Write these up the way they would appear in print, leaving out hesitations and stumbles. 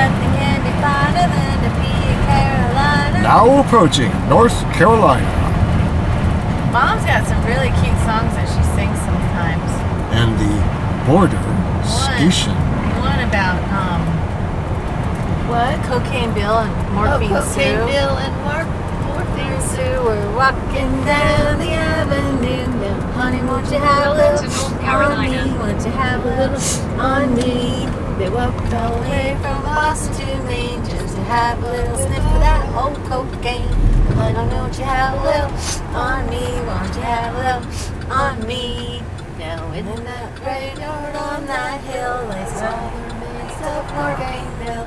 nothing can be finer than to be in Carolina. Now approaching North Carolina. Mom's got some really cute songs that she sings sometimes. And the border station. One about, What? Cocaine Bill and Morphine Cocaine Sue. Bill and Morphine Sue were walking down the avenue. Honey, won't you have a little on me? Won't you have a little on me? They walked all the way from Boston to Maine just to have a little sniff of that old cocaine. Honey, won't you have a little on me? Won't you have a little on me? Now in that graveyard on that hill lays all the remains of Morphine Bill.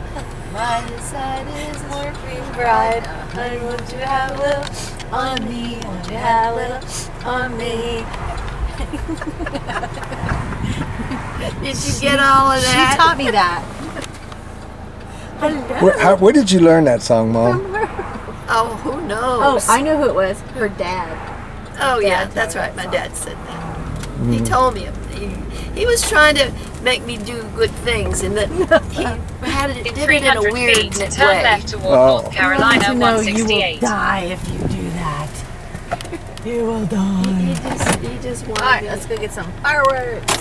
My side is Morphine Bride. Honey, won't you have a little on me? Won't you have a little on me? Did you get all of that? She taught me that. Where did you learn that song, Mom? Oh, who Oh, knows? I know who it was. Her dad. Oh, yeah, that's right. My dad said that. He told me. He was trying to make me do good things, and that he had it, In did it in a 300 weird feet, turn way. left toward Oh. North Carolina You know you will 168. die if you do that. You will die. He just wanted Alright, to. let's go get some fireworks.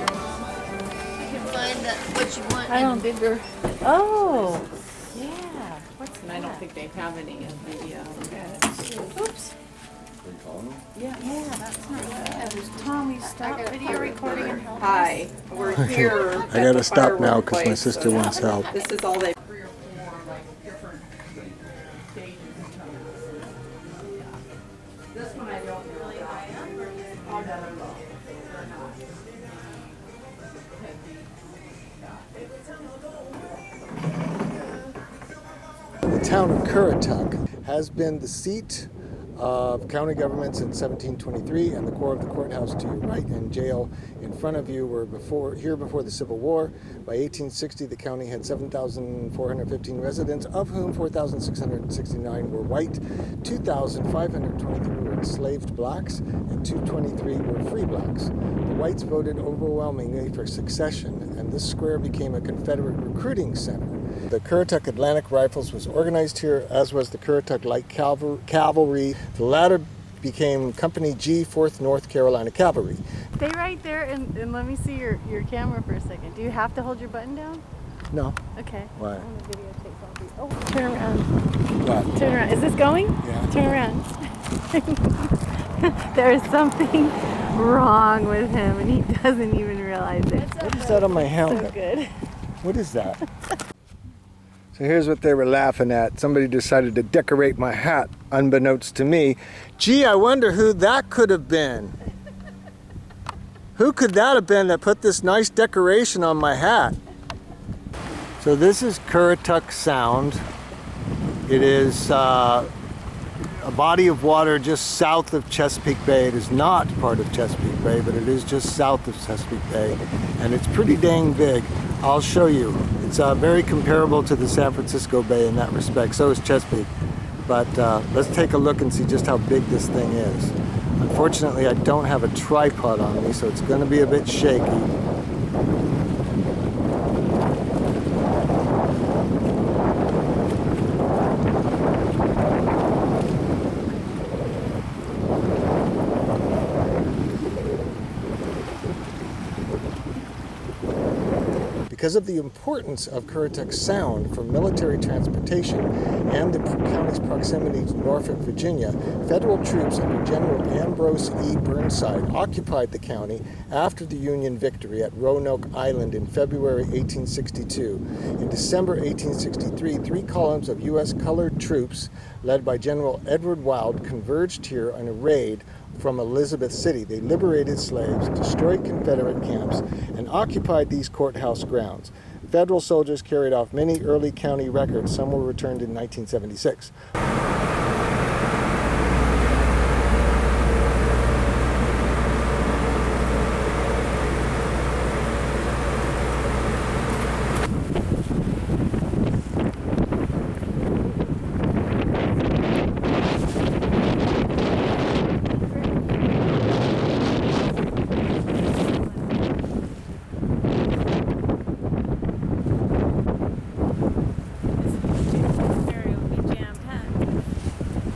You can find what you want. I don't- bigger. Oh, yeah. What's And I don't think they have any of the, Oops. Yeah, that's not bad. Tommy, stop video recording and help. hi, we're here. I gotta stop now because my sister wants. wants help. This is all they. 3 or 4 like different stages and stuff. This one I don't really like. Oh, no. The town of Currituck has been the seat of county government since 1723, and the core of the courthouse to your right and jail in front of you were here before the Civil War. By 1860, the county had 7,415 residents, of whom 4,669 were white, 2,523 were enslaved blacks, and 223 were free blacks. The whites voted overwhelmingly for secession, and this square became a Confederate recruiting center. The Currituck Atlantic Rifles was organized here, as was the Currituck Light Cavalry. The latter became Company G, 4th North Carolina Cavalry. Stay right there and let me see your camera for a second. Do you have to hold your button down? No. Okay. Why? I want to videotape all these. Oh, turn around. What? Turn around. Is this going? Yeah. Turn around. There is something wrong with him and he doesn't even realize it. What is that on my So helmet? good. What is that? So here's what they were laughing at. Somebody decided to decorate my hat, unbeknownst to me. Gee, I wonder who that could have been. Who could that have been that put this nice decoration on my hat? So this is Currituck Sound. It is a body of water just south of Chesapeake Bay. It is not part of Chesapeake Bay, but it is just south of Chesapeake Bay, and it's pretty dang big. I'll show you. It's very comparable to the San Francisco Bay in that respect. So is Chesapeake. But let's take a look and see just how big this thing is. Unfortunately, I don't have a tripod on me, so it's going to be a bit shaky. Because of the importance of Currituck Sound for military transportation and the county's proximity to Norfolk, Virginia, federal troops under General Ambrose E. Burnside occupied the county after the Union victory at Roanoke Island in February 1862. In December 1863, 3 columns of U.S. colored troops, led by General Edward Wild, converged here on a raid from Elizabeth City. They liberated slaves, destroyed Confederate camps, and occupied these courthouse grounds. Federal soldiers carried off many early county records. Some were returned in 1976.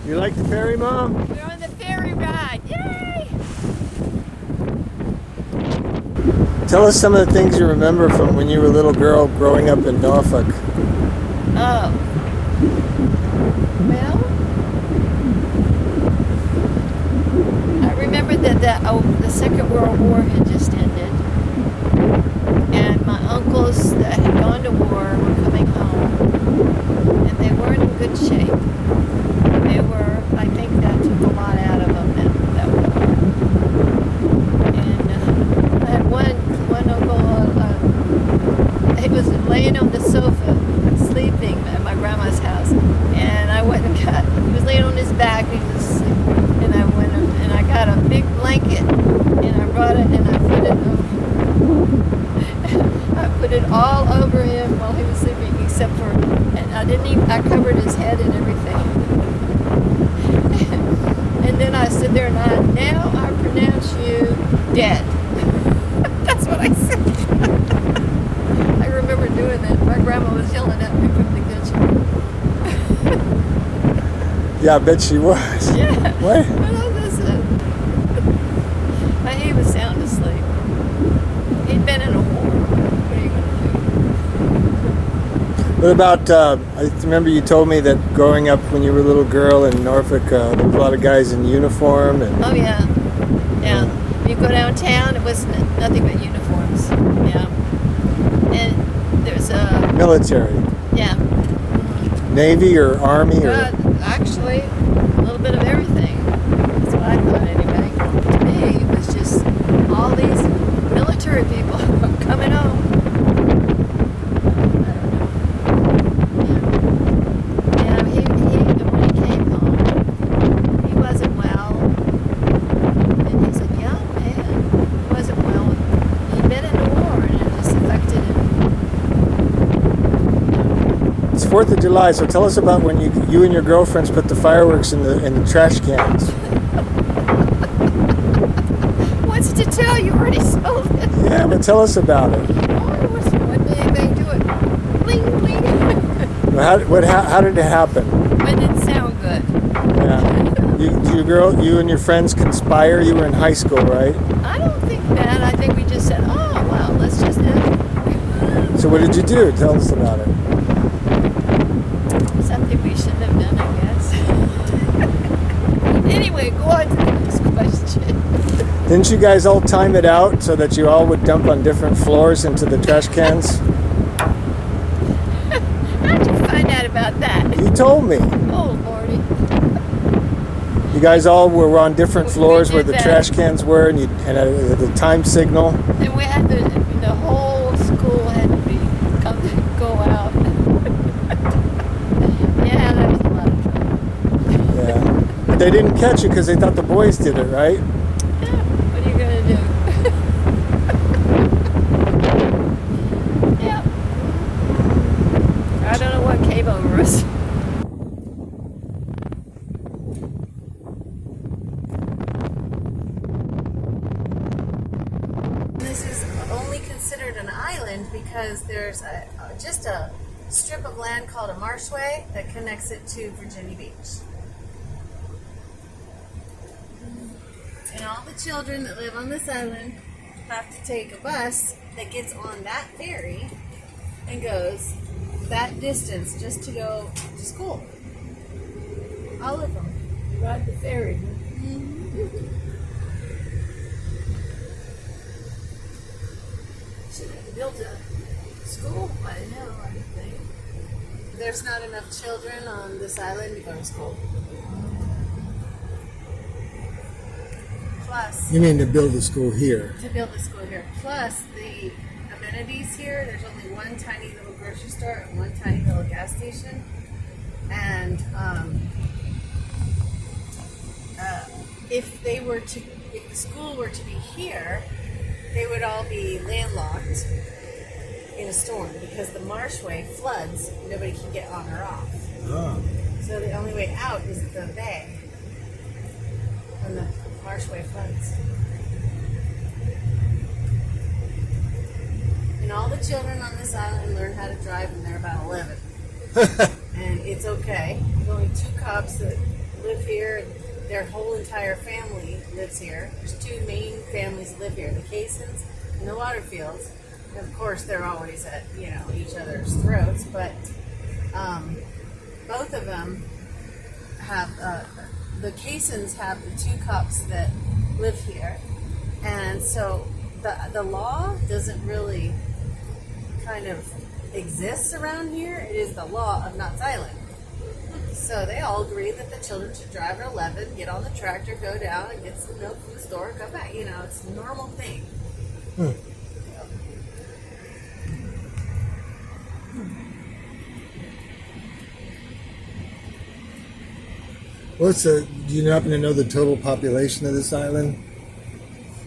You like the ferry, Mom? We're on the ferry ride. Yay! Tell us some of the things you remember from when you were a little girl growing up in Norfolk. Oh. Well, I remember that the Second World War had just ended, and my uncles that had gone to war were coming home, and they weren't in good shape. They were, I think that took a lot out of them, that war. And I had one uncle, he was laying on the sofa, sleeping at my grandma's house, and I went and he was laying on his back, and he was sleeping, and I went and I got a big blanket, and I brought it, and I put it all over him while he was sleeping, except for, and I covered his head and everything. And then I stood there and now I pronounce you dead. That's what I said. I remember doing that. My grandma was yelling at me from the kitchen. Yeah, I bet she was. Yeah. What? But listen. But he was sound asleep. He'd been in a war. What are you going to do? What about, I remember you told me that growing up when you were a little girl in Norfolk, there was a lot of guys in uniform. And Oh, yeah. Yeah. You go downtown, it was nothing but uniforms. Yeah. And there's a, military. yeah. Navy or Army or... Actually, a little bit of everything. That's what I thought anyway. To me, it was just all these military people coming home. Yeah, when he came home, he wasn't well. And he's a young man. He wasn't well. He'd been in the war and it just affected him. It's 4th of July, so tell us about when you and your girlfriends put the fireworks in the trash cans. What's to tell? You already sold it. Yeah, but tell us about it. Oh, it was one day they do it. Bling, bling. How did it happen? It didn't sound good. Yeah. You and your friends conspire? You were in high school, right? I don't think that. I think we just said, oh, well, let's just do it. So what did you do? Tell us about it. Something we shouldn't have done, I guess. Anyway, go on to the next question. Didn't you guys all time it out so that you all would dump on different floors into the trash cans? How'd you find out about that? You told me. Oh, Lordy. You guys all were on different We floors did where the that. trash cans were, and the time signal. And we had the whole school had to go out. Yeah, that was a lot of fun. Yeah. But they didn't catch you because they thought the boys did it, right? Yeah, what are you gonna do? Yeah. I don't know what came over us. This is only considered an island because there's just a strip of land called a marshway that connects it to Virginia Beach. And all the children that live on this island have to take a bus that gets on that ferry and goes that distance just to go to school. All of them. Ride the ferry. Should have built a school by now, I think. There's not enough children on this island to go to school. plus You mean to build a school here? to build the school here. Plus the amenities here. There's only one tiny little grocery store and one tiny little gas station. And if the school were to be here, they would all be landlocked in a storm because the Marshway floods. Nobody can get on or off. Oh. So the only way out is the bay when the Marshway floods. And all the children on this island learn how to drive when they're about 11. And it's okay. There's only 2 cops that live here. And their whole entire family lives here. There's 2 main families that live here, the Caissons and the Waterfields. And of course, they're always at, each other's throats, but both of them have, the Caissons have the 2 cops that live here. And so the law doesn't really kind of exists around here. It is the law of Knott's Island. So they all agree that the children should drive at 11, get on the tractor, go down and get some milk from the store, come back. It's a normal thing. Do you happen to know the total population of this island?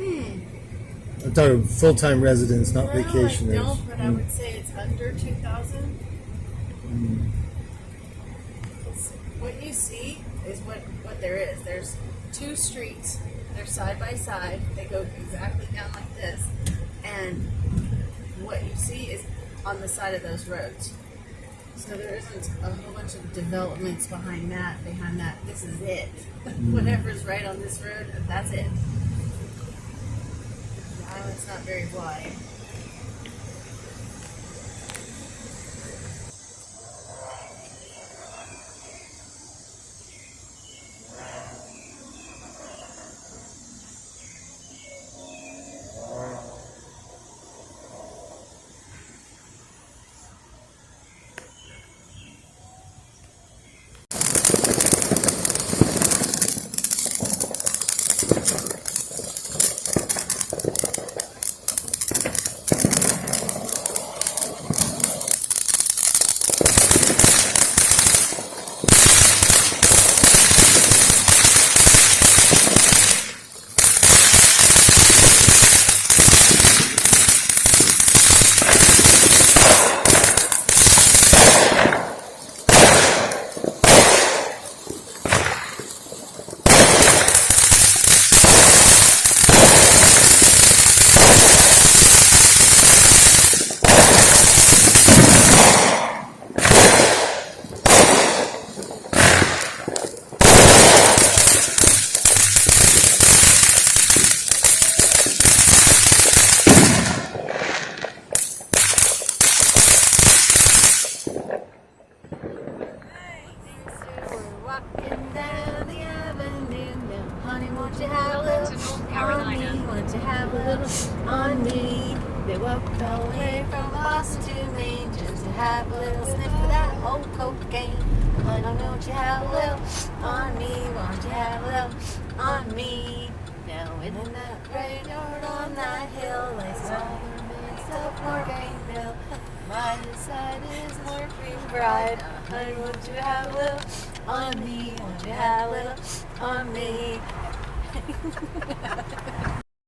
I'm talking full-time residents, not vacationers. I don't, but I would say it's under 2,000. What you see is what there is. There's 2 streets. They're side by side. They go exactly down like this. And what you see is on the side of those roads. So there isn't a whole bunch of developments behind that. This is it. Whatever's right on this road, that's it. The island's not very wide. On me, they walked away from Boston to Maine just to have a little sniff of that old cocaine. Honey, won't you have a little on me? Won't you have a little on me? Now in that graveyard on that hill, they saw the remains of Morgan Hill. My side is more green bride. Honey, won't you have a little on me? Won't you have a little on me?